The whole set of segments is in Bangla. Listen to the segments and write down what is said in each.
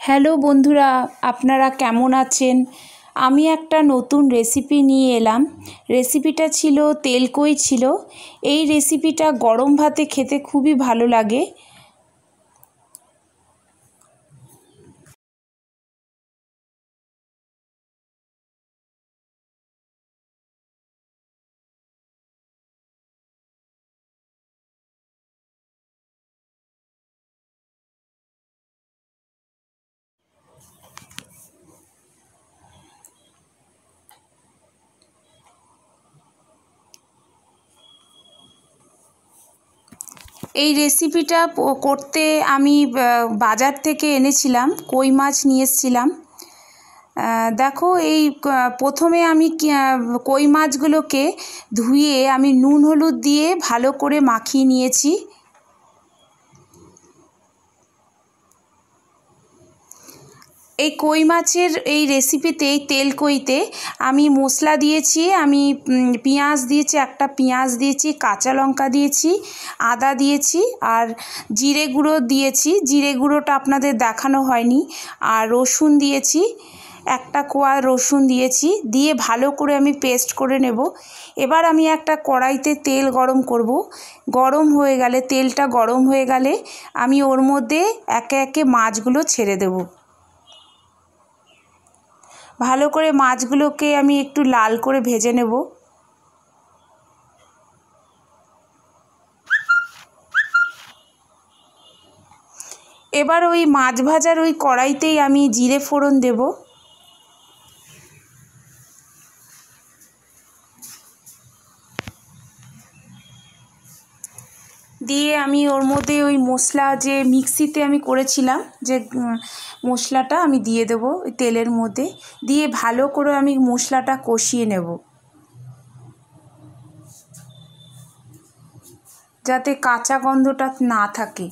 হ্যালো বন্ধুরা, আপনারা কেমন আছেন? আমি একটা নতুন রেসিপি নিয়ে এলাম। রেসিপিটা ছিল তেলকই ছিল। এই রেসিপিটা গরম ভাতে খেতে খুবই ভালো লাগে। এই রেসিপিটা করতে আমি বাজার থেকে এনেছিলাম, কই মাছ নিয়ে এসেছিলাম। দেখো, এই প্রথমে আমি কই মাছগুলোকে ধুয়ে আমি নুন হলুদ দিয়ে ভালো করে মাখিয়ে নিয়েছি। এই কই মাছের এই রেসিপিতে, এই তেলকইতে আমি মশলা দিয়েছি। আমি পেঁয়াজ দিয়েছি, একটা পেঁয়াজ দিয়েছি, কাঁচা লঙ্কা দিয়েছি, আদা দিয়েছি আর জিরে গুঁড়ো দিয়েছি। জিরে গুঁড়োটা আপনাদের দেখানো হয়নি। আর রসুন দিয়েছি, একটা কোয়া রসুন দিয়েছি, দিয়ে ভালো করে আমি পেস্ট করে নেব। এবার আমি একটা কড়াইতে তেল গরম করব। গরম হয়ে গেলে, তেলটা গরম হয়ে গেলে আমি ওর মধ্যে একে একে মাছগুলো ছেড়ে দেব। ভালো করে মাছগুলোকে আমি একটু লাল করে ভেজে নেব। এবার ওই মাছ ভাজার ওই কড়াইতেই আমি জিরে ফোড়ন দেব। দিয়ে আমি ওর মধ্যে ওই মশলা, যে মিক্সিতে আমি করেছিলাম যে মশলাটা, আমি দিয়ে দেবো ওই তেলের মধ্যে। দিয়ে ভালো করে আমি মশলাটা কষিয়ে নেব, যাতে কাঁচা গন্ধটা না থাকে।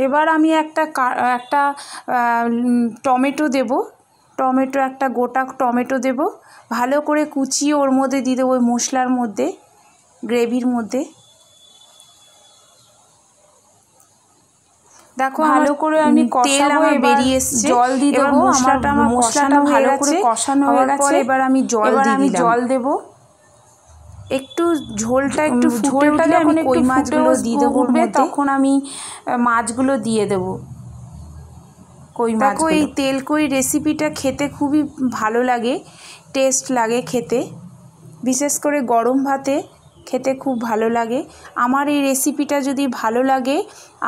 এবার আমি একটা টমেটো দেব। একটা গোটা টমেটো দেব, ভালো করে কুচিয়ে ওর মধ্যে দিয়ে দেবো, ওই মশলার মধ্যে, গ্রেভির মধ্যে। দেখো, ভালো করে আমি তেল আমার বেরিয়ে এসছে। জল দিয়ে দেবো। মশলাটা ভালো করে কষানো হয়ে গেছে। এবার আমি জল দেব। একটু ঝোলটা একটু ফুটে উঠলে আমি কই মাছগুলো দিয়ে দেবো। তখন আমি মাছগুলো দিয়ে দেবো, কই মাছ। দেখো, এই তেলকই রেসিপিটা খেতে খুবই ভালো লাগে, টেস্ট লাগে খেতে। বিশেষ করে গরম ভাতে খেতে খুব ভালো লাগে। আমার এই রেসিপিটা যদি ভালো লাগে,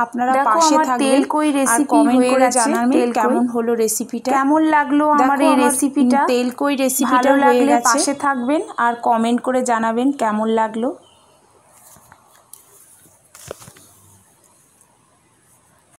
আপনারা পাশে থাকবেন। তেলকই রেসিপি হয়ে গেছে, জানাবেন কেমন হলো রেসিপিটা, কেমন লাগলো আমার এই রেসিপিটা। তেলকই রেসিপিটা ভালো লাগলে পাশে থাকবেন আর কমেন্ট করে জানাবেন কেমন লাগলো।